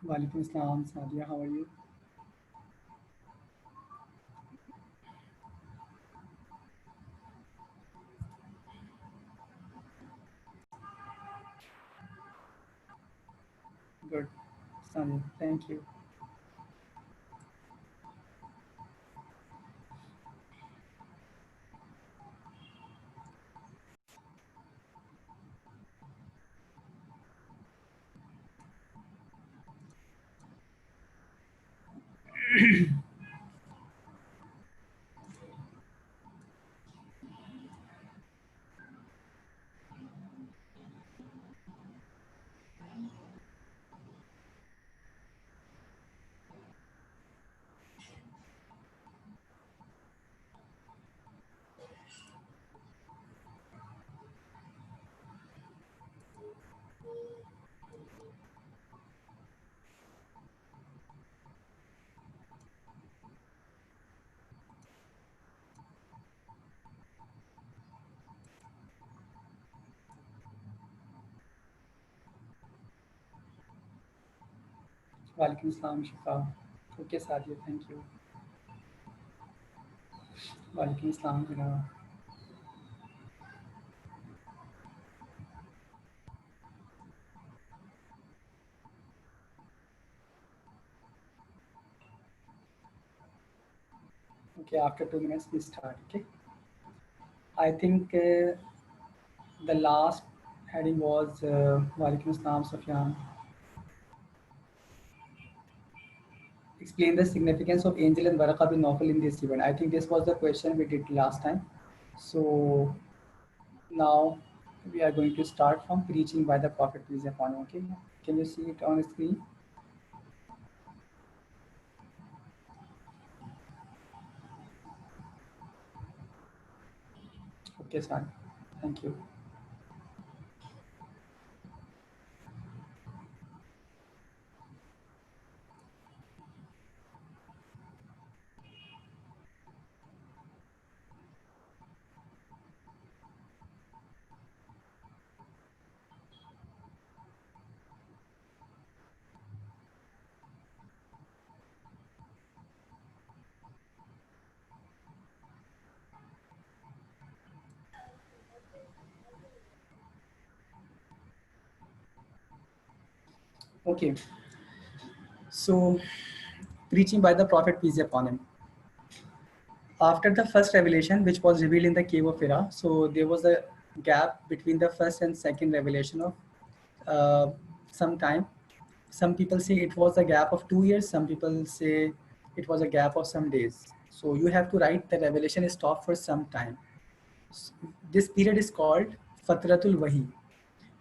Walaikum Assalam, Sadia. How are you? Good, Sadia. Thank you. Walaikum Assalam, Shifa. Okay, Sadia. Thank you. Walaikum Assalam, Hira. Okay, after 2 minutes, we start. Okay. I think the last heading was Walaikum Assalam, Sufyan. Explain the significance of Angel and Waraka bin Nawfal in this event. I think this was the question we did last time. So now we are going to start from preaching by the Prophet peace be upon him. Okay, can you see it on the screen? Okay, son. Thank you. Okay, so preaching by the Prophet peace be upon him. After the first revelation, which was revealed in the cave of Hira, so there was a gap between the first and second revelation of some time. Some people say it was a gap of 2 years. Some people say it was a gap of some days. So you have to write the revelation stopped for some time. This period is called Fatratul Wahi.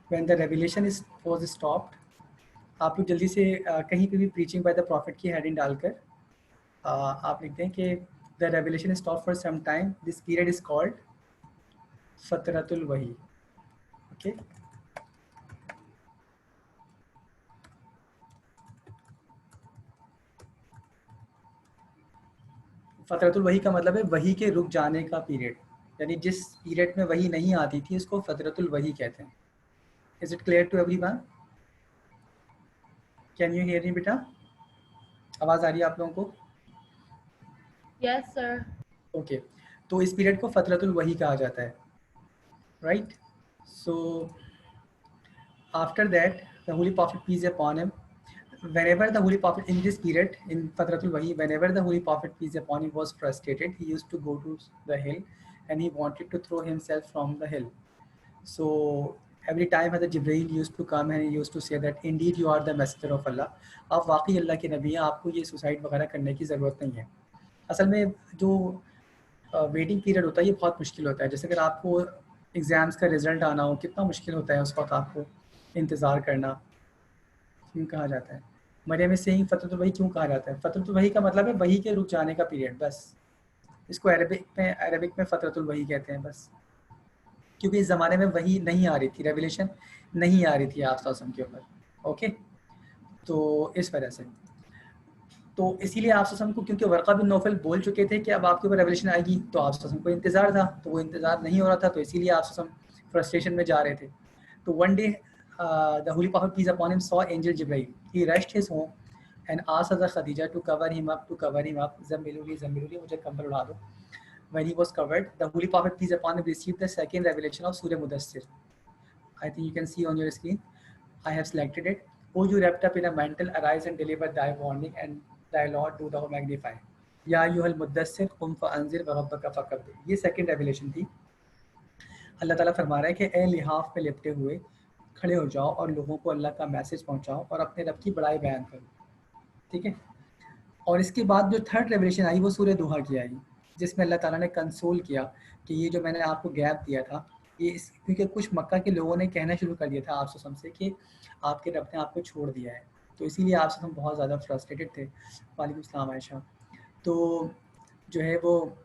When the revelation is was stopped, आप लोग जल्दी से कहीं पे भी preaching by the prophet की heading डालकर आप लिखते हैं कि the revelation is stopped for some time. This period is called Fatratul Wahi. Okay. फतरतुल वही का मतलब है वही के रुक जाने का पीरियड. यानी जिस पीरियड में वही नहीं आती थी उसको फतरतुल वही कहते हैं। Is it clear to everyone? Can you hear me बेटा? आवाज़ आ रही है आप लोगों को? Yes, sir. ओके तो इस पीरियड को फतरतुल वही कहा जाता है, right? So after that the holy prophet peace upon him, whenever the holy prophet in this period in Fatratul Wahi, whenever the holy prophet peace upon him was frustrated, he used to go to the hill and he wanted to throw himself from the hill. So every time Hazrat Jibreel used to come and he used to say that indeed you are the messenger of Allah, आप वाकई अल्लाह के नबी हैं, आपको ये suicide वगैरह करने की ज़रूरत नहीं है। असल में जो वेटिंग पीरियड होता है ये बहुत मुश्किल होता है। जैसे अगर आपको एग्ज़ाम्स का रिजल्ट आना हो, कितना मुश्किल होता है उस वक्त आपको इंतज़ार करना। क्यों कहा जाता है मरियम सेइंग फतरतुल वही क्यों कहा जाता है? फतरतुल वही का मतलब है वही के रुक जाने का पीरियड, बस। इसको अरबिक में फतरतुल वही कहते हैं, बस। क्योंकि इस ज़माने में वही नहीं आ रही थी, रेवलेशन नहीं आ रही थी आप के ऊपर। ओके तो इस वजह से तो इसीलिए आप को, क्योंकि वर्क़ा बिन नौफल बोल चुके थे कि अब आपके ऊपर रेवलेशन आएगी, तो आप को इंतज़ार था, तो वो इंतज़ार नहीं हो रहा था, तो इसीलिए आप फ्रस्ट्रेशन में जा रहे थे। तो one day the Holy Prophet peace upon him saw angel Jibreel. He rushed his home and asked Hazrat Khadija to cover him up. Zammiluni, मुझे कंबल उड़ा दो। When he was covered, the Holy Prophet peace upon him received the second revelation of Surah Mudassir. I think you can see on your screen. I have selected it. O you wrapped up in a mantle, arise and deliver thy warning, and thy Lord do thou magnify. या अय्युहल मुद्दस्सिर कुम फअंज़िर व रब्बका फकब्बिर। ये second revelation थी। अल्लाह ताला फरमा रहा है कि ए लिहाफ में लिपटे हुए खड़े हो जाओ और लोगों को अल्लाह का मैसेज पहुंचाओ और अपने रब की बड़ाई बयान करो, ठीक है। और इसके बाद जो थर्ड रेवलेशन आई वो सूरह दुहा की आई, जिसमें अल्लाह ताला ने कंसोल किया कि ये जो मैंने आपको गैप दिया था, ये इस क्योंकि कुछ मक्का के लोगों ने कहना शुरू कर दिया था आप से कि आपके रब ने आपको छोड़ दिया है, तो इसीलिए आप बहुत ज़्यादा फ्रस्ट्रेटेड थे। वालेकुम सलाम आयशा। तो जो है वो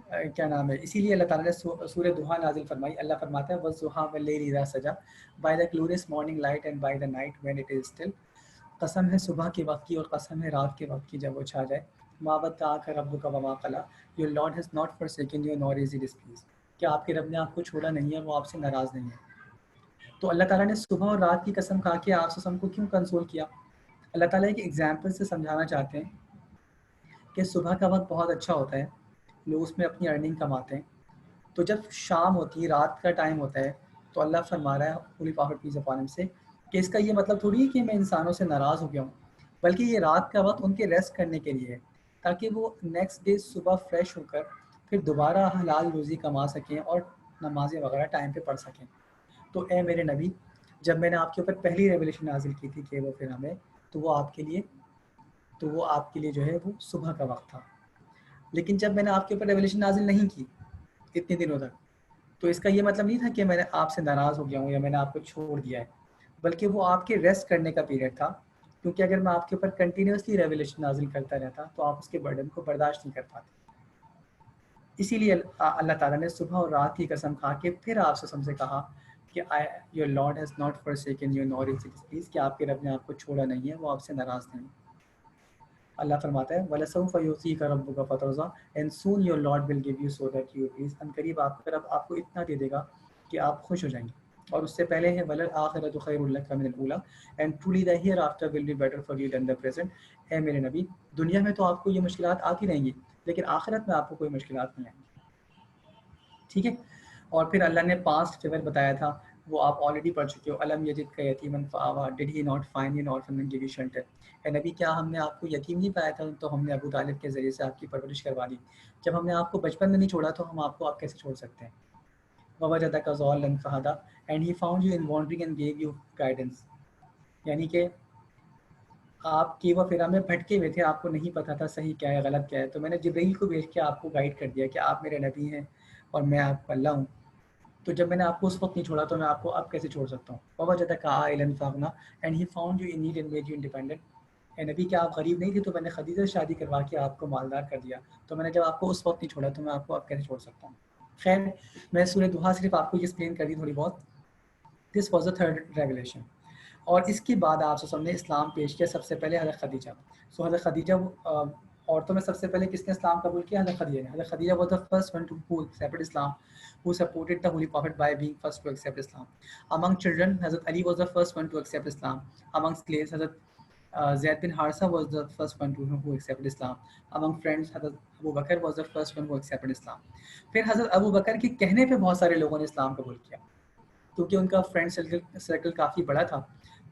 क्या नाम है, इसीलिए अल्लाह ताला ने सूरह दुहा नाजिल फरमाई। अल्लाह फरमाता है वज़्ज़ुहा वल्लैलि इज़ा सजा, by the glorious morning light and by the night when it is still. कसम है सुबह के वक्त की और कसम है रात के वक्त की जब वो छा जाए। मा वद्दाअका रब्बुका वमा क़ला, your lord has not forsaken you nor is he displeased. क्या आपके रब ने आपको छोड़ा नहीं है, वो आपसे नाराज़ नहीं है। तो अल्लाह ताला ने सुबह और रात की कसम खा के आप को क्यों कंसोल किया? अल्लाह ताला एक एग्जाम्पल से समझाना चाहते हैं कि सुबह का वक्त बहुत अच्छा होता है, लोग उसमें अपनी अर्निंग कमाते हैं। तो जब शाम होती है, रात का टाइम होता है, तो अल्लाह फरमा रहा है Holi prophet peace upon him से कि इसका ये मतलब थोड़ी है कि मैं इंसानों से नाराज़ हो गया हूँ, बल्कि ये रात का वक्त उनके रेस्ट करने के लिए है, ताकि वो नेक्स्ट डे सुबह फ्रेश होकर फिर दोबारा हलाल रोज़ी कमा सकें और नमाज़ें वगैरह टाइम पे पढ़ सकें। तो ए मेरे नबी, जब मैंने आपके ऊपर पहली रेवलेशन नाजिल की थी कि वो फिर हमें, तो वो आपके लिए जो है वो सुबह का वक्त था। लेकिन जब मैंने आपके ऊपर रेवलेशन नाजिल नहीं की इतने दिनों तक, तो इसका ये मतलब नहीं था कि मैंने आपसे नाराज़ हो गया हूँ या मैंने आपको छोड़ दिया है, बल्कि वो आपके रेस्ट करने का पीरियड था। क्योंकि अगर मैं आपके ऊपर कंटिन्यूसली रेवलेशन नाजिल करता रहता तो आप उसके बर्डन को बर्दाश्त नहीं कर पाते। इसीलिए अल्लाह ताला ने सुबह और रात की कसम खा के फिर आपसे हमसे कहा कि your lord has not forsaken you nor is he displeased, कि आपके रब ने आपको छोड़ा नहीं है, वो आपसे नाराज़ नहीं। अल्लाह फरमाता है वलसौफ युतीका रब्बुका फतरज़ा, and soon your lord will give you so that you please. अनकरीब आपका रब आपको इतना दे देगा कि आप खुश हो जाएंगे। और उससे पहले है वलल आखिरतु खैरुल लका मिनल ऊला, and truly the hereafter will be better for you than the present. ए मेरे नबी, दुनिया में तो आपको ये मुश्किलात आती रहेंगी, लेकिन आखिरत में आपको कोई मुश्किलात नहीं आएंगी, ठीक है। और फिर अल्लाह ने पास्ट फेवर बताया था, वो आप ऑलरेडी पढ़ चुके हो। अलम यजिद का यतीमन फ़आवा, did he not find an orphan and give you shelter. ए नबी, क्या हमने आपको यतीम नहीं पाया था, तो हमने अबू तालिब के ज़रिए से आपकी परवरिश करवा दी। जब हमने आपको बचपन में नहीं छोड़ा, तो हम आपको आप कैसे छोड़ सकते हैं। ववजदका ज़ाल्लन फ़हदा, and he found you in wandering and gave you guidance. यानी कि आप केवा फिरा में भटके हुए थे, आपको नहीं पता था सही क्या है गलत क्या है, तो मैंने जिब्रील को भेज के आपको गाइड कर दिया कि आप मेरे नबी हैं और मैं आपका अल्लाह हूँ। तो जब मैंने आपको उस वक्त नहीं छोड़ा, तो मैं आपको अब कैसे छोड़ सकता हूँ। ववजदका आइलन फ़अगना, and he found you in need and made you independent. ए नबी, क्या आप गरीब नहीं थे, तो मैंने खदीजा से शादी करवा के आपको मालदार कर दिया। तो मैंने जब आपको उस वक्त नहीं छोड़ा, तो मैं आपको अब कैसे छोड़ सकता हूँ। खैर, मैं सूरह दुहा सिर्फ आपको ये एक्सप्लेन कर दी थोड़ी बहुत। This was the third revelation. और इसके बाद आप सबने इस्लाम पेश किया सबसे पहले हज़रत खदीजा। सो हज़रत खदीजा औरतों में सबसे पहले किसने इस्लाम कबूल किया? हज़रत खदीजा ने। हज़रत Khadija was the first one two who accepted Islam, who supported the Holy Prophet by being first to accept Islam. Among children, Hazrat Ali was the first one to accept Islam. Among slaves, Hazrat Zaid bin Harsa was the first one to who accepted Islam. Among friends, Hazrat Abu Bakr was the first one who accepted Islam. फिर हज़रत अबू बकर के कहने पे बहुत सारे लोगों ने Islam कबूल किया, क्योंकि उनका फ्रेंड सर्कल काफ़ी बड़ा था।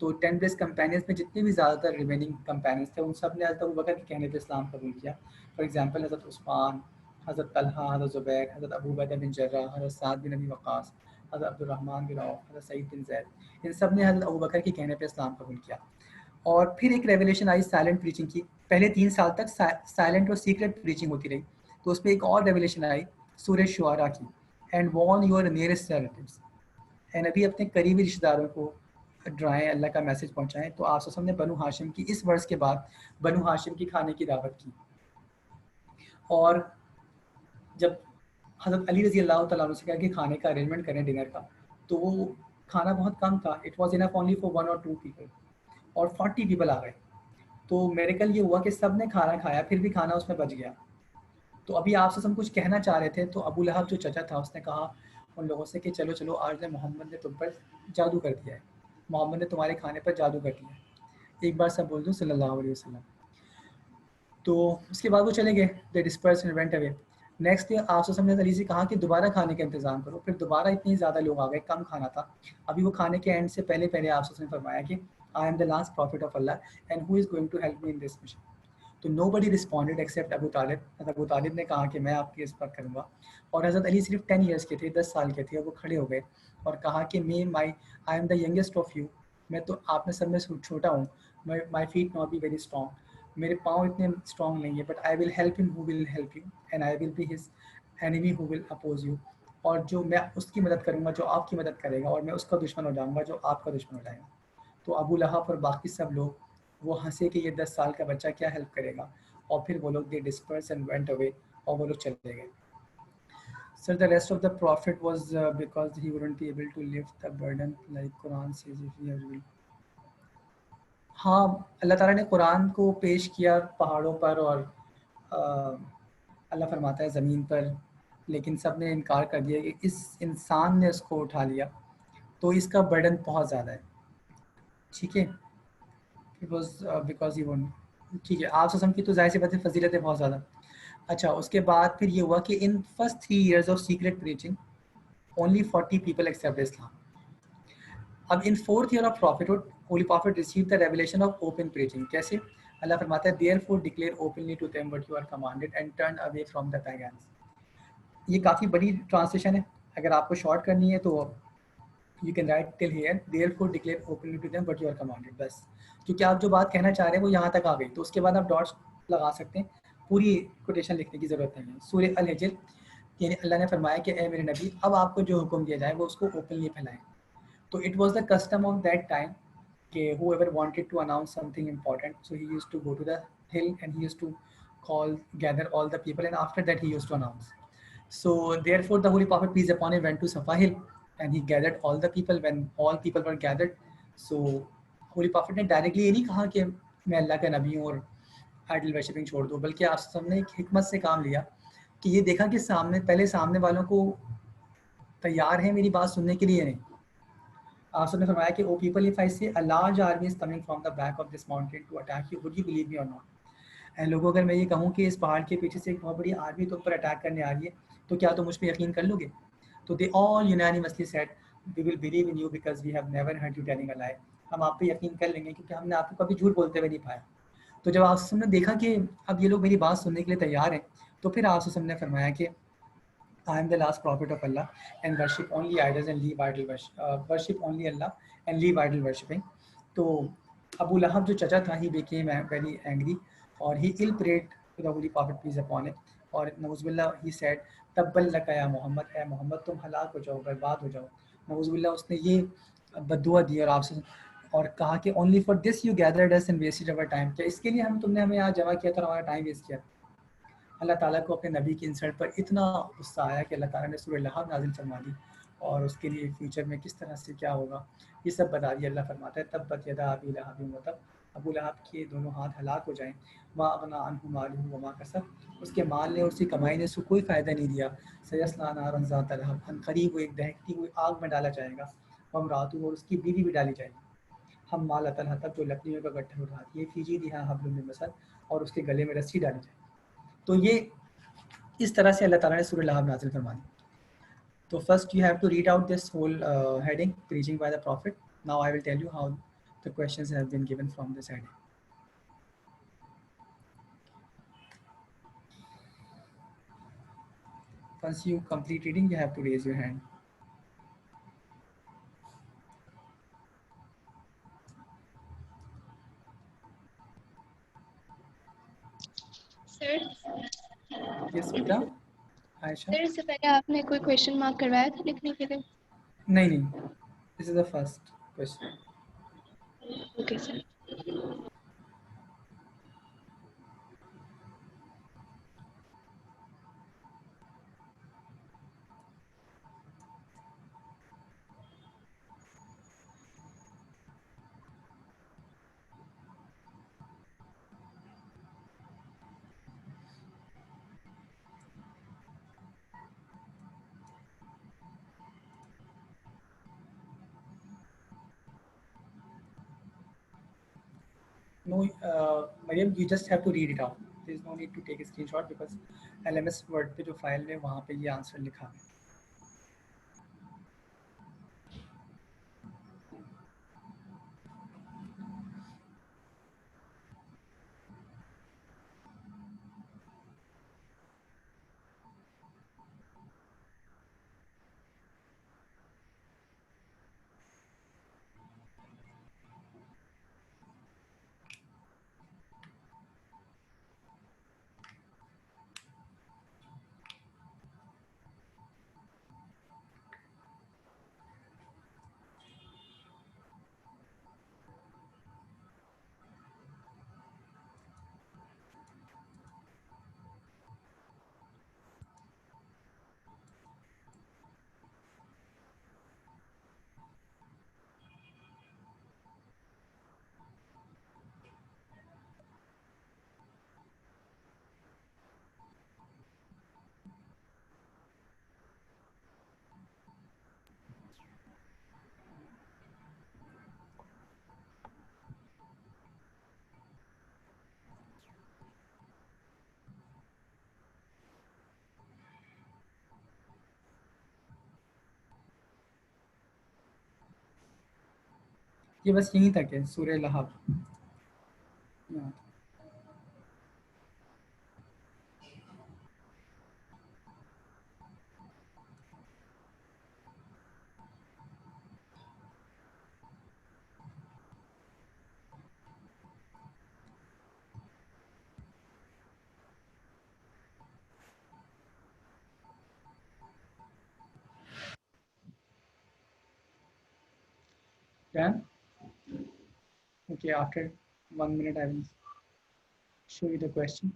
तो 10 बेस्ट कंपेनियंस में जितने भी ज़्यादातर रिमेनिंग कंपेनियंस थे, उन सब ने हज़रत अबू बकर के कहने पे इस्लाम कबूल किया। फॉर एग्जांपल हज़रत उस्मान, हज़रत तलहा, हज़रत ज़ुबैर, हज़रत अबू उबैदा बिन जर्राह, हज़रत साद बिन अबी वक़ास, हज़रत अब्दुर्रहमान बिन औफ, हज़रत सईद बिन ज़ैद, इन सब ने हज़रत अबू बकर के कहने पे इस्लाम कबूल किया। और फिर एक रेवलेशन आई साइलेंट प्रीचिंग की। पहले 3 साल तक साइलेंट और सीक्रेट प्रीचिंग होती रही। तो उसमें एक और रेवलेशन आई सूरह शुआरा की, and warn your nearest relatives, एंड अभी अपने करीबी रिश्तेदारों को डराएं, अल्लाह का मैसेज पहुंचाएं। तो आप ने बनु हाशिम की इस वर्ष के बाद बनु हाशिम की खाने की दावत की। और जब हज़रत अली रज़ी अल्लाह तआला अन्हु से कहा कि खाने का अरेंजमेंट करें डिनर का, तो वो खाना बहुत कम था। It was enough only for 1 और 2 पीपल, और 40 पीपल आ गए। तो मिरेकल ये हुआ कि सब ने खाना खाया, फिर भी खाना उसमें बच गया। तो अभी आप हम कुछ कहना चाह रहे थे, तो अबू लहब जो चचा था उसने कहा उन लोगों से कि चलो चलो, आज ने मोहम्मद ने तुम पर जादू कर दिया है, मोहम्मद ने तुम्हारे खाने पर जादू कर दिया है, एक बार सब बोल दो सल्लल्लाहु अलैहि वसल्लम। तो उसके बाद वो चले गए, they disperse and went away. Next day आप ने अली से कहा कि दोबारा खाने का इंतज़ाम करो। फिर दोबारा इतने ज़्यादा लोग आ गए, कम खाना था। अभी वो खाने के एंड से पहले पहले आप ने फरमाया कि I am the last prophet of Allah and who is going to help me in this mission. तो nobody responded except Abu Talib. Abu Talib ने कहा कि मैं आपकी इस पर करूँगा। और हज़रत अली सिर्फ 10 ईयर्स के थे, 10 साल के थे, और वो खड़े हो गए और कहा कि I am the youngest of you, मैं तो आप में सब में छोटा हूँ, my feet not be very strong, मेरे पाँव इतने स्ट्रॉन्ग नहीं है, but I will help him who will help you and I will be his enemy who will oppose you. और जो मैं उसकी मदद करूँगा जो आपकी मदद करेगा, और मैं उसका दुश्मन हो जाऊँगा जो आपका दुश्मन हो जाएगा। तो अबू लहब और बाकी सब लोग वो हंसे कि ये 10 साल का बच्चा क्या हेल्प करेगा, और फिर वो लोग दे डिस्पर्स एंड वेंट अवे, और वो लोग चले गए। Sir, the rest of the prophet was because he wouldn't be able to lift the burden like Quran says if he has will. हाँ, अल्लाह ताला ने कुरान को पेश किया पहाड़ों पर, और अल्लाह फरमाता है ज़मीन पर, लेकिन सब ने इनकार कर दिया कि इस इंसान ने उसको उठा लिया, तो इसका बर्डन बहुत ज़्यादा है। ठीक है, it was because he one. ठीक है, आप ससम की तो जाहिर सी बात है फजीलतें बहुत ज़्यादा। अच्छा, उसके बाद फिर ये हुआ कि in first 3 years of secret preaching only 40 people accept Islam. अब in 4th year of prophethood holy prophet receive the revelation of open preaching. कैसे? अल्लाह फरमाता है therefore declare openly to them what you are commanded and turn away from the pagans. ये काफ़ी बड़ी translation है, अगर आपको शॉर्ट करनी है तो you can write till here therefore declare openly to them what you are commanded, बस। क्योंकि आप जो बात कहना चाह रहे हैं वो यहाँ तक आ गई, तो उसके बाद आप डॉट्स लगा सकते हैं, पूरी कोटेशन लिखने की ज़रूरत नहीं है। सूरह अल हिज्र, यानी अल्लाह ने फरमाया कि ए मेरे नबी, अब आपको जो हुक्म दिया जाए वो उसको ओपनली फैलाएं। तो it was the custom of that time कि whoever wanted to announce something important, so he used to go to the hill and he used to gather all the people, and after that he used to announce. So therefore the Holy Prophet peace upon him went to Safa hill and he gathered all the people. When all people were gathered, so Holy Prophet ने directly ये नहीं कहा कि मैं अल्लाह का नबी हूँ और idol worshipping छोड़ दो, बल्कि आप सबने एक हिकमत से काम लिया कि ये देखा कि सामने वालों को तैयार है मेरी बात सुनने के लिए। नहीं, आप सबने फरमाया कि ओ people, if I say a large army is coming from the back of this mountain to attack you, would you believe me और नॉट? एंड लोगों, अगर मैं ये कहूँ कि इस पहाड़ के पीछे से एक बहुत बड़ी आर्मी तुम पर अटैक करने आ रही है, तो क्या तुम मुझ पर यकीन कर लोगे? तो they all unanimously said we will believe in you because we have never heard you telling a lie. हम आप पे यकीन कर लेंगे क्योंकि हमने आपको कभी झूठ बोलते हुए नहीं पाया। तो जब आप सबने देखा कि अब ये लोग मेरी बात सुनने के लिए तैयार हैं, तो फिर आप सबने फरमाया कि I am the last prophet of Allah and worship only idols and leave idol worship only Allah and leave idol worshipping. तो अबू लहब जो चचा था, he became very angry और he ill prayed to the Holy Prophet peace upon him, और नऊज़ुबिल्लाह he said तब्बल लका या मोहम्मद, ए मोहम्मद तुम हलाक हो जाओ, बर्बाद हो जाओ। नऊज़ुबिल्लाह उसने ये बद्दुआ दी और आपसे और कहा कि only for this you gathered us and wasted our time, क्या इसके लिए तुमने हमें यहाँ जमा किया था और हमारा टाइम वेस्ट किया? अल्लाह ताला को अपने नबी की इंसल्ट पर इतना गुस्सा आया कि अल्लाह ताला ने सूरह लहब नाज़िल फरमा दी, और उसके लिए फ्यूचर में किस तरह से क्या होगा ये सब बता दिया। अल्लाह फरमाता है तब्बत यदा अबी लहब व तब, अबू लहब के दोनों हाथ हलाक हो जाएं, मा अगना अन्हु मालुहु वमा कसब, उसके माल ने और उसकी कमाई ने उसको कोई फ़ायदा नहीं दिया। सयस्ला नारन ज़ात लहब, अनकरीब वो एक दहकती हुई आग में डाला जाएगा। वम्रातुहु, और उसकी बीवी भी डाली जाएगी। हम मालतल हतब, जो लकड़ियों का गट्ठर उठाती है, फी जीदिहा हब्लुम मिन मसद, और उसके गले में रस्सी डाली जाएगी। तो ये इस तरह से अल्लाह ताला ने सूरह लहब नाज़िल फरमाई। So first you have to read out this whole heading, preaching by the prophet. Now I will tell you how the questions have been given from this heading. Once you complete reading, you have to raise your hand. Sir Yes, बेटा, Aisha? Sir इससे पहले आपने कोई question mark करवाया था लिखने के लिए? नहीं, this is the first question. Okay sir. No, Mariam, you just have to read it out. There is no need to take a screenshot because LMS Word पे जो फाइल है वहाँ पे ये आंसर लिखा है. ये बस यहीं तक है सूरह लहब. Yeah. Done? Okay, after 1 minute I will show you the question.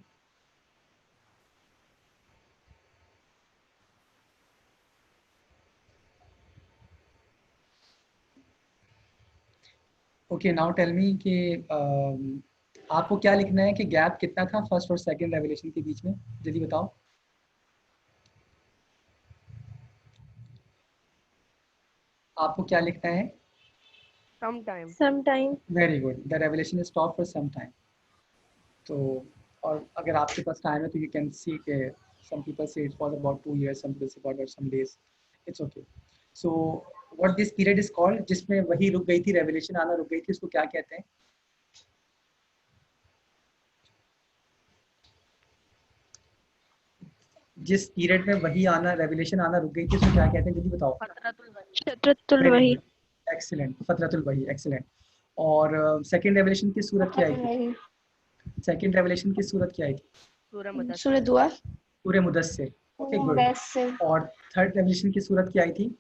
Okay, now tell me कि आपको क्या लिखना है कि गैप कितना था फर्स्ट और सेकंड रेवलेशन के बीच में, जल्दी बताओ. आपको क्या लिखना है? Sometime. Very good. The revelation stop for some time. तो और अगर आपके पास टाइम है तो यू कैन सी के some people say it was about 2 years, some people say about some days. It's okay. So what this period is called, जिसमें वही रुक गई थी, रेवलेशन आना रुक गई थी, उसको क्या कहते हैं? जिस पीरियड में वही आना, रेवलेशन आना रुक गई थी, उसको क्या कहते हैं, जल्दी बताओ. शत्रतुल वही। एक्सीलेंट, फतरतुल वही. एक्सीलेंट. और सेकंड रेवलेशन की सूरत क्या आई थी? सेकंड रेवलेशन की सूरत क्या आई थी? सूरह दुआ। सूरह मुदस्सिर. Okay, good. और थर्ड रेवलेशन की सूरत क्या आई थी?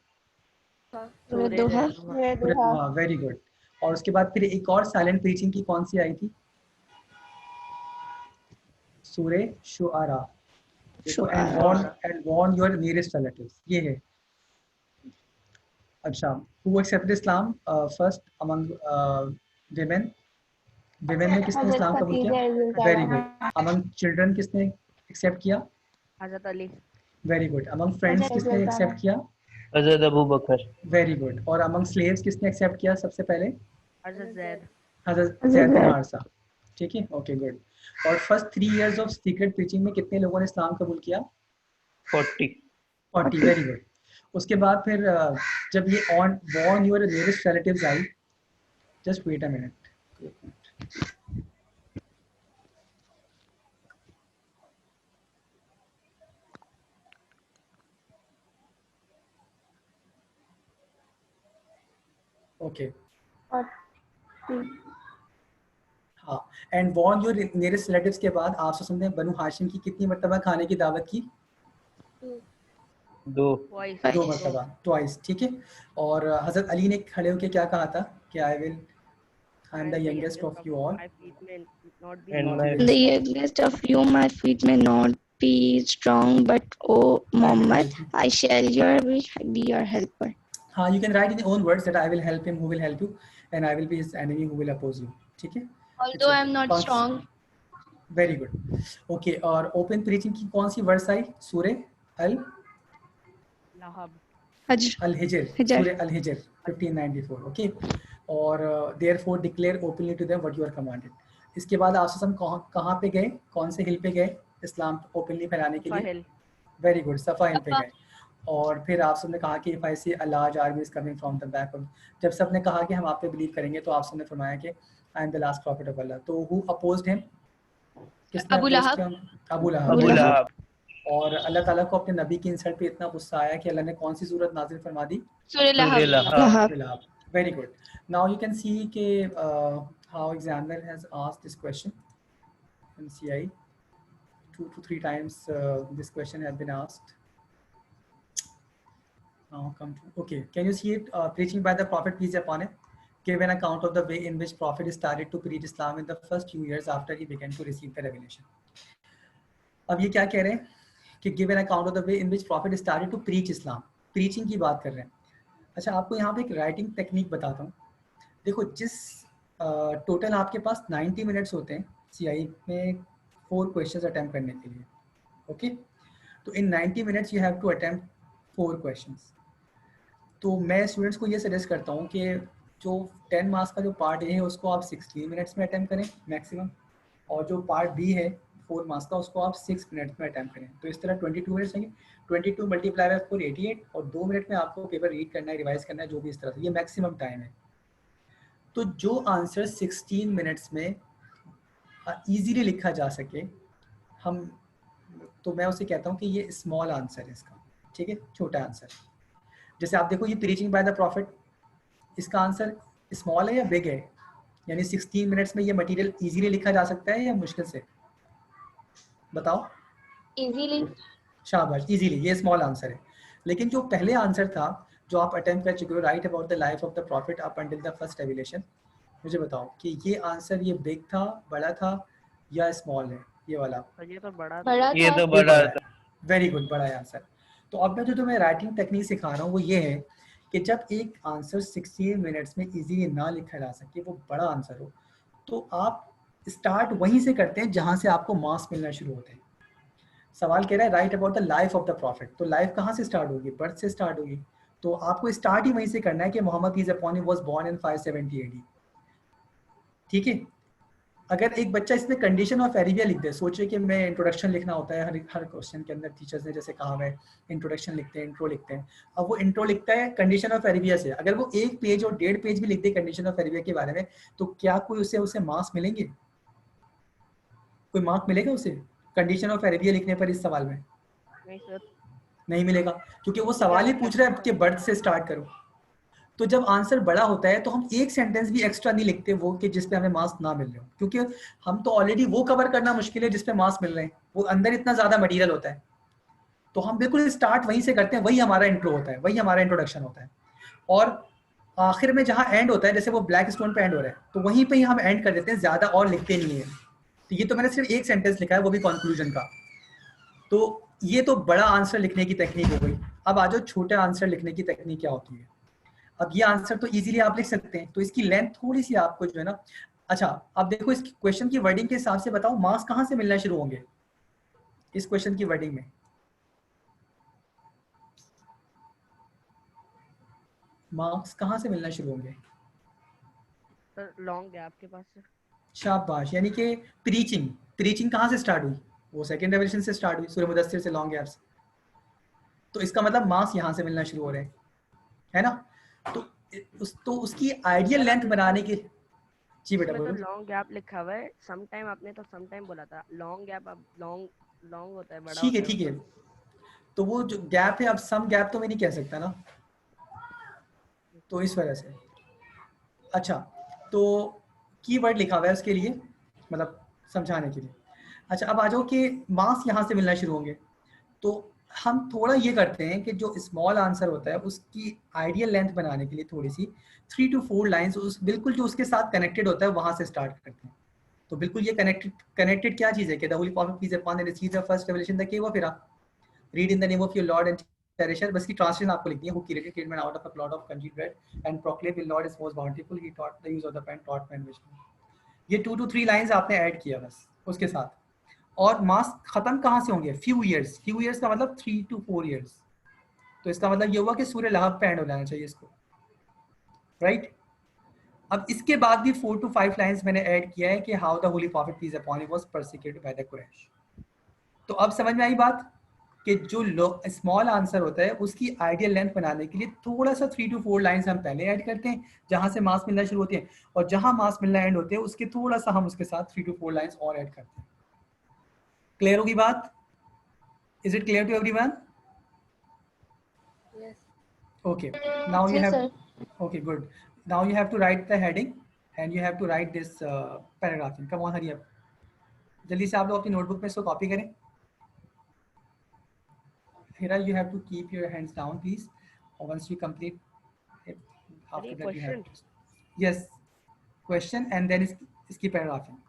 सूरह दुहा। सूरह दुहा. Very good. और उसके बाद फिर एक और साइलेंट प्रीचिंग की कौन सी आई थी? सूरह शुआरा. And warn your nearest relatives. ये है. अच्छा, who accepted Islam first among women? Women में किसने इस्लाम कबूल किया? Very good. अमंग चिल्ड्रन किसने एक्सेप्ट किया? हजरत Ali. Very good. Among friends किसने एक्सेप्ट किया? हजरत अबू बकर। Very good. और अमंग स्लेव्स किसने एक्सेप्ट किया सबसे पहले? हजरत जैद। हजरत ज़ैद बिन हारिसा। ठीक है, ओके गुड। और first 3 years of secret preaching में कितने लोगों ने इस्लाम कबूल किया? 40। 40। Very good. उसके बाद फिर जब ये on warn your nearest relatives आई, just wait a minute. Okay हाँ, and warn your nearest relatives के बाद आप ने बनु हाशिम की कितनी मरतबा खाने की दावत की? 2। 2 मरतबा, ट्वाइस। ठीक है। और हजरत अली ने खड़े होकर क्या कहा था कि I am the youngest of you all, The youngest of you, my feet may not be strong, but oh Muhammad, I shall be your helper. हाँ, you can write in your own words that I will help him who will help you and I will be his enemy who will oppose you. ठीक है? Although I am not strong. Very good. Okay, और open preaching की कौन सी verse आई? सूरे अल हिजर, सूरे अल हिजर 1594। ओके। और therefore declare openly to them what you are commanded. इसके बाद आप कहाँ पे गए? कौन से हिल पे गए इस्लाम ओपनली फैलाने के लिए? वेरी गुड, सफ़ा हिल पे गए। और फिर आप सबने कहा कि if I see a large army is coming from the back, जब सबने कहा कि हम आप पे बिलीव करेंगे तो आप सबने फरमाया कि I am the last prophet of Allah. तो हु अपोज्ड हिम? किसने अबू लहब। अबू लहब। और अल्लाह ताला को अपने नबी की इंसल्ट पे इतना गुस्सा आया कि अल्लाह ने कौन सी सूरत नाजिल फरमा दी? सूरह लहब। Very good. Now you can see के how examiner has asked this question in CI 2 to 3 times. This question has been asked. Now come to, okay, can you see it? Preaching by the Prophet, peace be upon him, gave an account of the way in which Prophet started to preach Islam in the first few years after he began to receive the revelation. अब ये क्या कह रहे हैं कि give an account of the way in which Prophet started to preach Islam. Preaching की बात कर रहे हैं। अच्छा, आपको यहाँ पे एक राइटिंग टेक्निक बताता हूँ। देखो, जिस टोटल आपके पास 90 मिनट्स होते हैं CI में 4 क्वेश्चंस अटेम्प्ट करने के लिए। ओके, तो in 90 minutes you have to attempt 4 questions. तो मैं स्टूडेंट्स को ये सजेस्ट करता हूँ कि जो 10 मार्क्स का जो पार्ट ए है उसको आप 16 मिनट्स में अटेम्प्ट करें मैक्सिमम, और जो पार्ट बी है 4 मार्क्स का उसको आप 6 मिनट्स में अटेम्प्ट करें। तो इस तरह 22 मिनट्स हैं। 22 मल्टीप्लाई बाय 4 88, और 2 मिनट में आपको पेपर रीड करना है, रिवाइज करना है, जो भी इस तरह से, ये मैक्सिमम टाइम है। तो जो आंसर 16 मिनट्स में ईजीली लिखा जा सके, तो मैं उसे कहता हूँ कि ये स्मॉल आंसर है इसका। ठीक है, छोटा आंसर। जैसे आप देखो, ये प्रीचिंग बाय द प्रॉफिट, इसका आंसर स्मॉल है या बिग है? यानी 16 मिनट्स में ये मटेरियल इजीली लिखा जा सकता है या मुश्किल से? बताओ। इजीली। शाबाश, इजीली, ये स्मॉल आंसर है। लेकिन जो पहले आंसर था जो आप अटेम्प्ट कर चुके हो, right about the life of the profit up until the first revelation, मुझे बताओ कि ये आंसर ये बिग था, बड़ा था या स्मॉल है? ये वाला ये तो बड़ा ये तो बड़ा था। वेरी गुड, बड़ा है आंसर। तो अब मैं जो तुम्हें राइटिंग टेक्निक सिखा रहा हूँ वो ये है कि जब एक आंसर 16 मिनट्स में इजीली ना लिखा जा सके, वो बड़ा आंसर हो, तो आप स्टार्ट वहीं से करते हैं जहां से आपको मार्क्स मिलना शुरू होते हैं। सवाल कह रहा है right about the life of the prophet, तो लाइफ कहाँ से स्टार्ट होगी? बर्थ से स्टार्ट होगी। तो आपको स्टार्ट ही वहीं से करना है कि Muhammad peace upon him was born in 570 AD। ठीक है। अगर एक बच्चा इसमें कंडीशन ऑफ एरिविया लिख दे, सोचिए कि मैं इंट्रोडक्शन लिखना होता है हर क्वेश्चन के अंदर, टीचर्स ने जैसे कहा है इंट्रोडक्शन लिखते हैं, इंट्रो लिखते हैं। अब वो इंट्रो लिखता है कंडीशन ऑफ एरिविया से, अगर वो 1 पेज और 1.5 पेज भी लिख दे कंडीशन ऑफ एरिविया के बारे में, तो क्या कोई उसे मार्क्स मिलेंगे? कोई मार्क मिलेगा उसे कंडीशन ऑफ एरिविया लिखने पर इस सवाल में? नहीं सर, नहीं मिलेगा, क्योंकि वो सवाल ही पूछ रहा है कि बर्थ से स्टार्ट करो। तो जब आंसर बड़ा होता है तो हम एक सेंटेंस भी एक्स्ट्रा नहीं लिखते वो कि जिस पे हमें मार्क्स ना मिल रहे हो, क्योंकि हम तो ऑलरेडी वो कवर करना मुश्किल है जिस पे मार्क्स मिल रहे हैं, वो अंदर इतना ज्यादा मटेरियल होता है। तो हम बिल्कुल स्टार्ट वहीं से करते हैं, वही हमारा इंट्रो होता है, वही हमारा इंट्रोडक्शन होता है। और आखिर में जहाँ एंड होता है, जैसे वो ब्लैक स्टोन पे एंड हो रहा है, तो वहीं पे ही हम एंड कर देते हैं, ज्यादा और लिखते नहीं है। तो ये तो मैंने सिर्फ एक सेंटेंस लिखा है, वो भी कंक्लूजन का। तो ये तो बड़ा आंसर लिखने की टेक्निक हो गई। अब आ जाओ छोटा आंसर लिखने की टेक्निक क्या होती है। अब ये आंसर तो इजीली आप लिख सकते हैं, तो इसकी लेंथ थोड़ी सी आपको जो है ना अच्छा, अब देखो इस क्वेश्चन की वर्डिंग के हिसाब से बताओ मार्क्स कहाँ से मिलना शुरू होंगे इस क्वेश्चन की वर्डिंग में? मार्क्स कहाँ से मिलना शुरू होंगे? सर लॉन्ग गैप के पास से। शाबाश, यानी कि प्रीचिंग प्रीचिंग कहाँ से स्टार्ट हुई? वो सेकंड रेवलेशन से स्टार्ट हुई, सूर्य मुदस्सिर से लॉन्ग गैप से। तो इसका मतलब मार्क्स यहाँ से मिलना शुरू हो रहे हैं, है ना? तो उसकी आइडियल लेंथ बनाने के, जी बेटा इसमें तो बोलो। लॉन्ग गैप लिखा हुआ है, सम टाइम आपने तो सम टाइम बोला था, लॉन्ग गैप अब लॉन्ग लॉन्ग होता है, बड़ा ठीक है होता है ठीक है, मतलब। तो वो जो गैप है, अब सम गैप तो मैं नहीं कह सकता ना, तो इस वजह से। अच्छा, तो कीवर्ड लिखा हुआ है उसके लिए, मतलब समझाने के लिए। अच्छा, अब आ जाओ कि मार्क्स यहाँ से मिलना शुरू होंगे, तो हम थोड़ा ये करते हैं कि जो स्मॉल आंसर होता है उसकी आइडियल लेंथ बनाने के लिए थोड़ी सी 3 to 4 लाइन्स उस बिल्कुल जो उसके साथ कनेक्टेड होता है वहां से स्टार्ट करते हैं। तो बिल्कुल ये कनेक्टेड कनेक्टेड क्या चीज़ है कि the holy prophet peace upon and received the first revelation the cave of Hira, read in the name of your Lord and cherisher, बस की ट्रांसलेशन आपको लिखनी है, who created created out of a cloud of congealed bread and proclaimed the Lord is most bountiful, he taught the use of the pen, taught man wisdom। ये 2 to 3 lines आपने add किया बस उसके साथ। और मास खत्म कहाँ से होंगे? फ्यू ईयर्स का मतलब 3 to 4 ईयर्स। तो इसका मतलब ये हुआ कि सूर्य लाभ पे एंड हो जाना चाहिए इसको, राइट? अब इसके बाद भी 4 to 5 लाइंस मैंने ऐड किया है कि how the holy prophet peace upon him was persecuted by the Quraysh. तो अब समझ में आई बात कि जो स्मॉल आंसर होता है उसकी आइडियल लेंथ बनाने के लिए थोड़ा सा 3 to 4 लाइंस हम पहले ऐड करते हैं जहां से मास मिलना शुरू होते हैं, और जहां मास मिलना एंड होते हैं उसके थोड़ा सा हम उसके साथ 3 to 4 लाइंस और ऐड करते हैं। क्लियर होगी बात? Is it clear to everyone? Yes. Okay, now you Yes, have, sir. okay, good. Now you have to write the heading and you have to write this paragraph in. Come on, hurry up. जल्दी से आप लोग अपनी notebook में इसको copy करें। Hira, you have to keep your hands down, please. Once you complete it, sir ये after that you have question. to, yes, question and then इसकी paragraph in.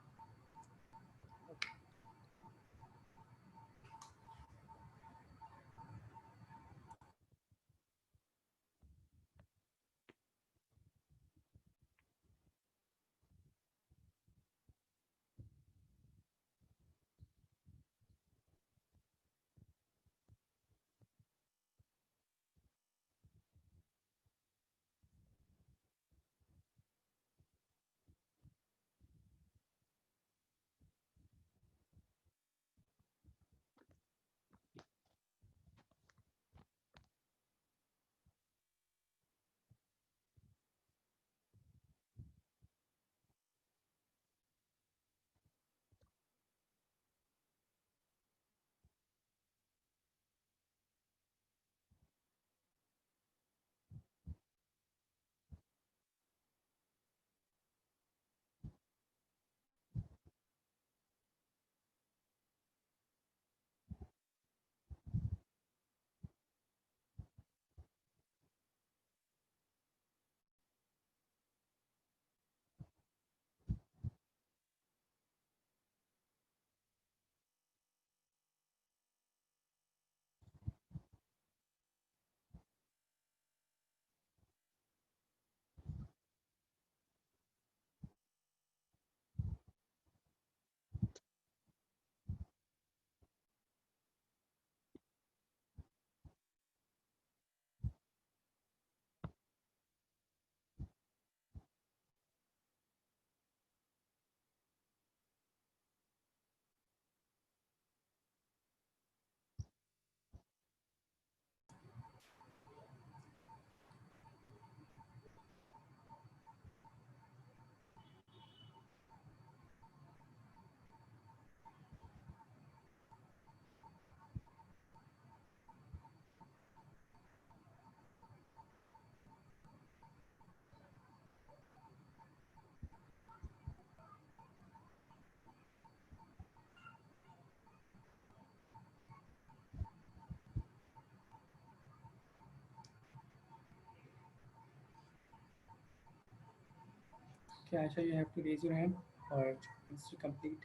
Okay, Aisha, you have to raise your hand, or once you complete,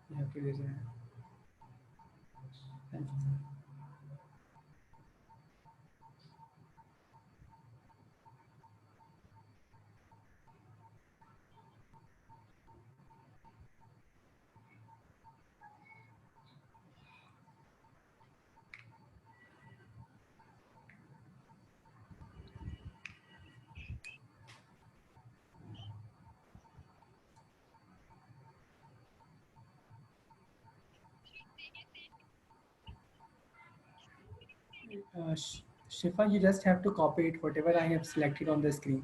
you have to raise your hand. Thank you. Shifa, you just have to copy it, whatever I have selected on the screen.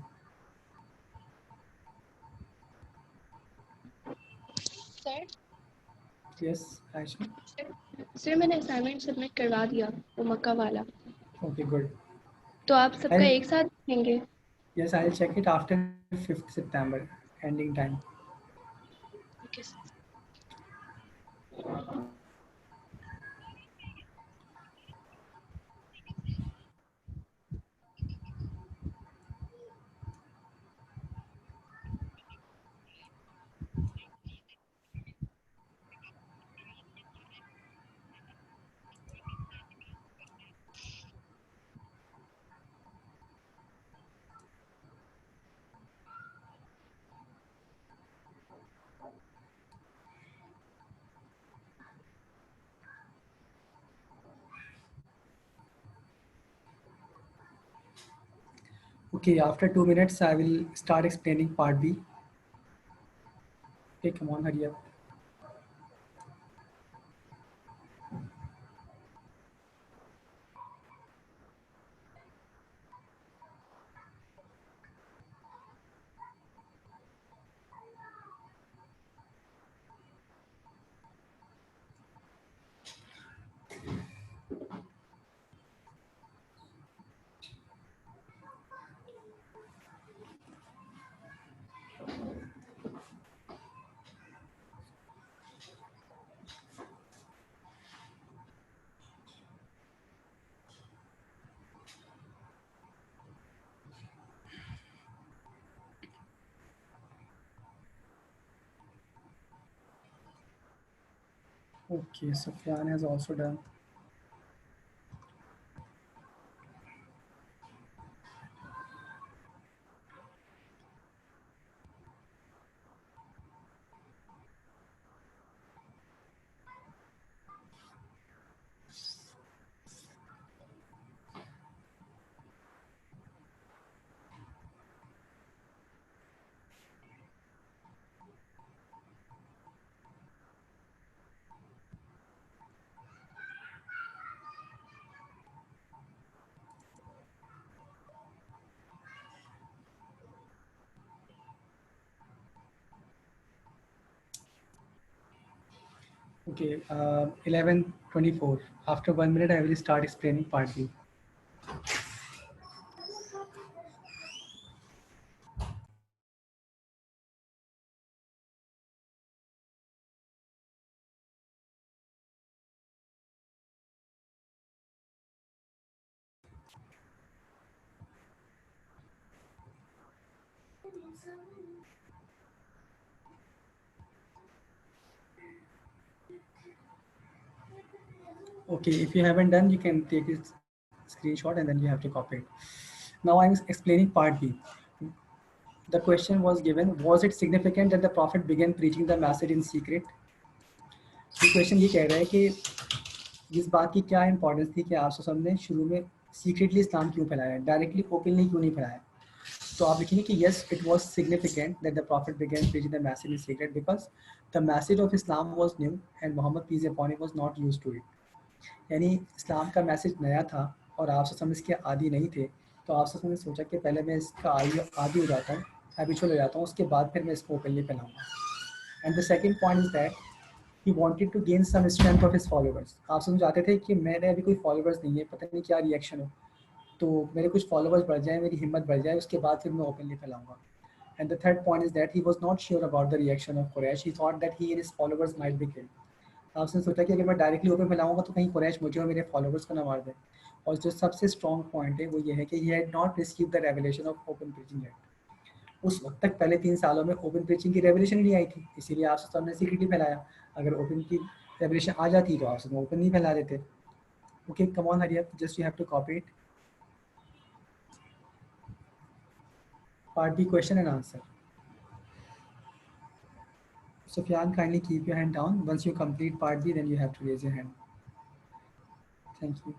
Sir Yes, Aisha. Sir मैंने assignment submit करवा दिया वो मक्का वाला, Okay, good. तो आप सबका I'll, एक साथ देखेंगे? yes, I'll check it after 5th September, ending time. Okay sir. Okay, after 2 minutes, I will start explaining part B. Okay, come on, hurry up. Okay, Sufyan has also done. Okay, 11:24. After 1 minute, I will start explaining part B. Okay, if you haven't done, you can take this screenshot and then you have to copy it. Now I'm explaining part B. The question was given, was it significant that the Prophet began preaching the message in secret? ये question ये कह रहा है कि इस बात की क्या इंपॉर्टेंस थी कि आप सब ने शुरू में सीक्रेटली इस्लाम क्यों फैलाया, डायरेक्टली ओपनली क्यों नहीं फैलाया? तो आप लिखेंगे कि yes, it was significant that the Prophet began preaching the message in secret because the message of Islam was new and Muhammad peace be upon him was not used to it. यानी इस्लाम का message नया था और आप सब इसके आदी नहीं थे, तो आप सब ने सोचा कि पहले मैं इसका आदी हो जाता हूँ, हैबिचुअल हो जाता हूँ, उसके बाद फिर मैं इसको ओपनली फैलाऊंगा. And the second point is that he wanted to gain some strength of his followers. आप सब चाहते थे कि मैंने अभी कोई फॉलोअर्स नहीं है, पता नहीं क्या रिएक्शन हो, तो मेरे कुछ फॉलोअर्स बढ़ जाए, मेरी हिम्मत बढ़ जाए, उसके बाद फिर मैं openly फैलाऊंगा. And the third point is that he was not sure about the reaction of Quraysh. He thought that he and his followers might be killed. आपने सोचा कि अगर मैं डायरेक्टली ओपन फैलाऊंगा तो कहीं कुरैश मुझे और मेरे फॉलोअर्स को ना मार दे. और जो सबसे स्ट्रॉन्ग पॉइंट है वो ये है कि he had not received the revelation of open preaching yet. उस वक्त तक पहले 3 सालों में ओपन प्रीचिंग की रेवलेशन ही नहीं आई थी, इसीलिए आप सबने सीक्रेटली फैलाया. अगर ओपन की रेवलेशन आ जाती तो आप सब ओपन नहीं फैला देते. Okay, come on hurry up, just you have to copy it. Part B, question and answer. Sufyan, kindly keep your hand down. Once you complete part B, then you have to raise your hand. Thank you.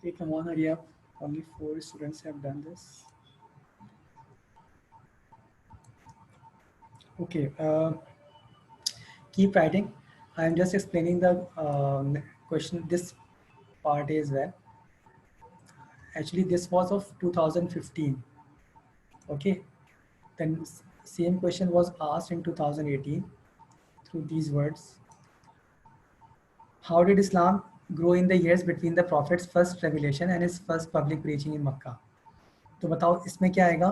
Okay, come on, hurry up. Only 4 students have done this. Okay, keep writing. I am just explaining the question. This part is where actually this was of 2015. Okay, then same question was asked in 2018 through these words. How did Islam grow in the years between the Prophet's first revelation and his first public preaching in Makkah? तो बताओ इसमें क्या आएगा?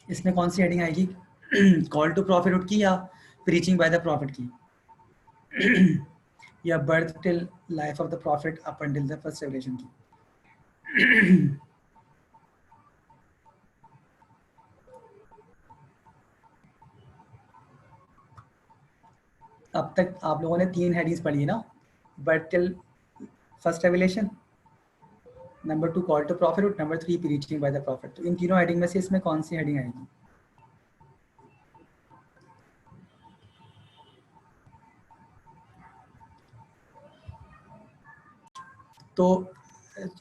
इसमें कौन सी heading आएगी? Call to prophethood की या प्रीचिंग बाय द प्रॉफिट की या birth till life of the profit up until the first revelation की? अब तक आप लोगों ने 3 हेडिंग्स पढ़ी है ना, birth till first revelation, number 2 call to prophethood, number 3 preaching by the prophet. तो इन तीनों हेडिंग में से इसमें कौन सी हेडिंग आएगी? तो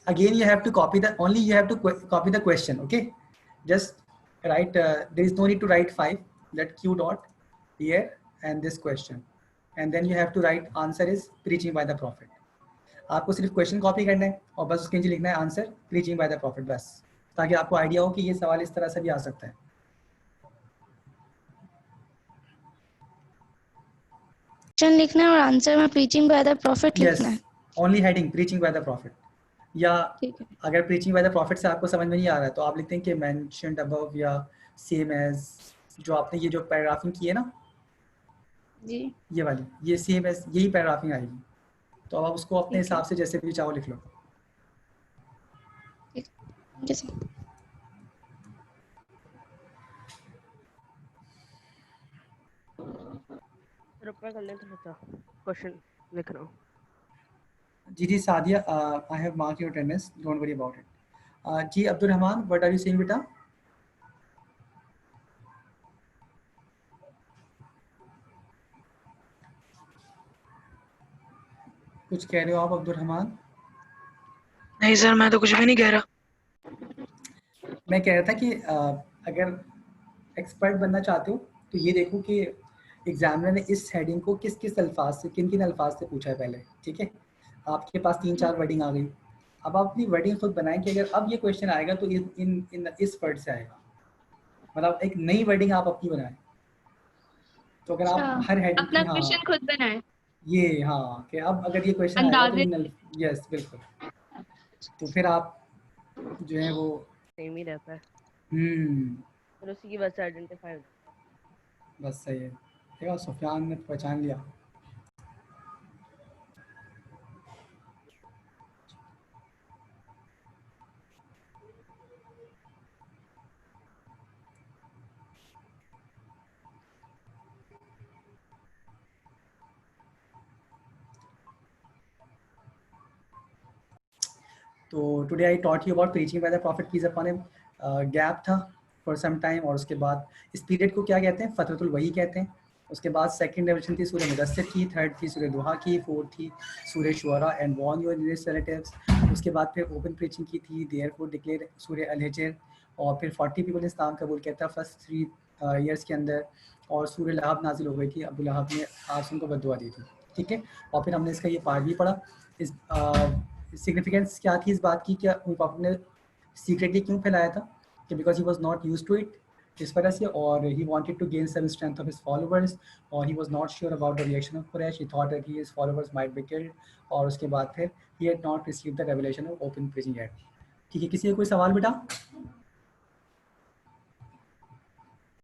again you have to copy the only you have to copy the question. Okay, just write there is no need to write 5. Let q dot here and this question, and then you have to write answer is preaching by the prophet. आपको सिर्फ question copy करना है और बस उसके नीचे लिखना है answer preaching by the profit, बस, ताकि आपको आइडिया हो कि ये सवाल इस तरह से भी आ सकता है. क्वेश्चन लिखना है और आंसर में प्रीचिंग बाय द प्रॉफिट लिखना है. Only heading preaching by the profit. या ठीक है. अगर प्रीचिंग बाय द प्रॉफिट से आपको समझ में नहीं आ रहा है तो आप लिखते हैं कि मेंशन्ड अबव या सेम एज, जो आपने ये जो पैराग्राफिंग की है ना जी. ये वाली, ये सेम एज यही पैराग्राफिंग आएगी. तो अब आप उसको अपने हिसाब से जैसे भी चाहो लिख लो. जैसे रुपए कर लें तो बता क्वेश्चन लिख रहा हूँ. जी Sadia, I have mark your attendance, don't worry about it. जी Abdul Rahman, what are you saying बेटा? कुछ कह रहे हो आप अब्दुल रहमान? नहीं सर, मैं तो कुछ भी नहीं कह रहा. मैं कह रहा था कि अगर एक्सपर्ट बनना चाहते हो तो ये देखो कि एग्जामिनर ने इस हेडिंग को किस किस अल्फाज से, किन किन अल्फाज से पूछा है पहले. ठीक है, आपके पास 3-4 वर्डिंग आ गई. अब आप अपनी वर्डिंग खुद बनाएं कि अगर अब ये क्वेश्चन आएगा तो इस वर्ड से आएगा, मतलब एक नई वर्डिंग आप अपनी बनाएं. तो अगर आप हर हेडिंग अपना क्वेश्चन खुद बनाएं. ये हाँ कि अब अगर ये क्वेश्चन आएगा तो यस बिल्कुल, तो फिर आप जो है वो सेम ही रहता है. हम्म फिर उसी की वजह से आइडेंटिफाई. बस सही है. देखा, सुफियान ने पहचान लिया. तो today I taught you about preaching by the profit peace upon him. Gap था फॉर सम टाइम, और उसके बाद इस पीरियड को क्या कहते हैं? फतरतुल वही कहते हैं. उसके बाद सेकंड रेवलेशन थी सूरह मुदस्सिर की, थर्ड थी सूरह दुहा की, फोर्थ थी सूरह शुअरा and warn your nearest relatives. उसके बाद फिर ओपन प्रीचिंग की थी, देयरफॉर डिक्लेयर सूरह अल-हिज्र, और फिर 40 पीपल इस्लाम कबूल किया था फर्स्ट 3 ईयर्स के अंदर, और सूरह लहब नाजिल हो गई थी, अबू लहब ने आसिम को बद्दुआ दी थी. ठीक है, और फिर हमने इसका ये पार्ट भी पढ़ा. इस सिग्निफिकेंस क्या थी इस बात की, क्या पापा ने सीक्रेटली क्यों फैलाया था? कि because he was not use to it, इस वजह से, और he wanted to gain some strength of his followers, और he was not sure about the reaction of Quraysh, he thought that his followers might be killed, और उसके बाद फिर he had not received the revelation of open preaching at. ठीक है, किसी का कोई सवाल बेटा?